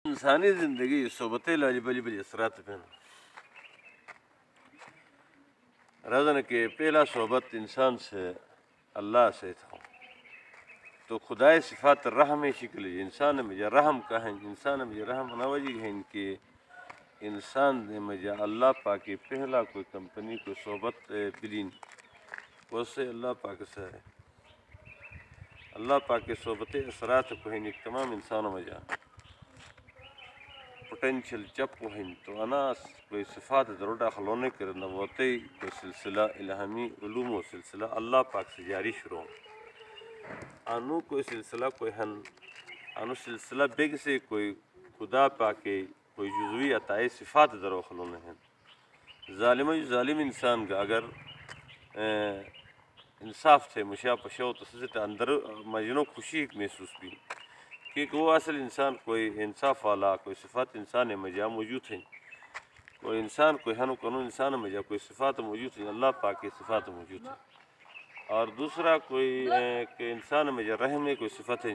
انسانی زندگی صحبتیں لالی بلی بلی اثرات پہ رضن کے پہلا صحبت انسان سے اللہ سے تھا تو خدائے صفات رحم شکل انسان میں جا رحم کا ہے انسان میں جا رحم نوجی ہے ان کے انسان میں جا اللہ پاک پہلا کوئی کمپنی کو صحبت بلین وہ سے اللہ پاک سے ہے اللہ پاک کے صحبت اثرات کو ہیں تمام انسانوں میں جا پوٹینشل چپ ہیں تو انا کوئی صفات ضرور خلونے کر نبوتے کوئی سلسلہ الہامی علوم و سلسلہ اللہ پاک سے جاری شروع انو کوئی سلسلہ کوئی ہن انو سلسلہ بیگ سے کوئی خدا پاک کوئی جزوی عطائے صفات ضرور خلونے ہیں ظالم انسان کا اگر انصاف تھے مشاہ پشو تو سزت اندر مجنو خوشی ایک محسوس بھی کیونکہ وہ اصل انسان کوئی انصاف والا کوئی صفات انسان مجا موجود ہیں کوئی انسان کوئی ہنو کنو انسان مجا کوئی صفات موجود ہیں اللہ پاک کی صفات موجود ہیں اور دوسرا کوئی کہ انسان مجا رحم کوئی صفت ہیں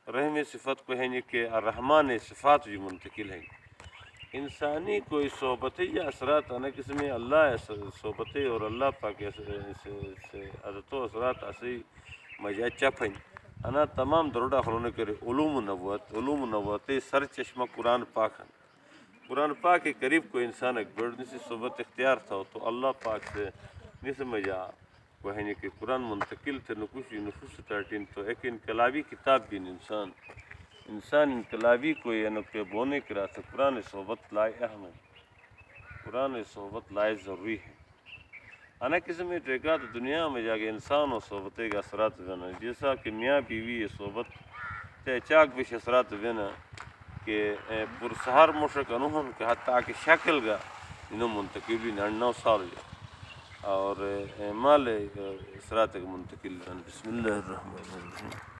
رحم صفت کو ہیں کہ الرحمن صفات جو منتقل ہیں انسانی کوئی صحبت یا اثرات انا کس میں اللہ صحبتیں اور اللہ پاک عادت و اثرات ایسی مجا چپ ہیں انا تمام دروڑا خلونے کرے علوم نبوت سر چشمہ قرآن پاک ہیں قرآن پاک کے قریب کوئی انسان ایک بڑھنے سے صحبت اختیار تھا تو اللہ پاک سے نس مجا وہ ہے کہ قرآن منتقل تھے نفوس 13 تو ایک انقلابی کتاب بھی انسان انقلابی کوئی کہ بونے کی راہ سے قرآن صحبت لائے اہم ہے قرآن صحبت لائے ضروری ہے انا قسم میں ٹریکا تو دنیا میں جا کے انسان و صحبتیں کا اثرات بنا جیسا کہ میاں بیوی یہ صحبت تے چاک بش اثرات بنا کہ پرسہار مشرق انہوں کہ حتیٰ کہ شکل گا انہوں منتقلی 9 سال اور مال اثرات منتقل بسم اللہ الرحمن الرحیم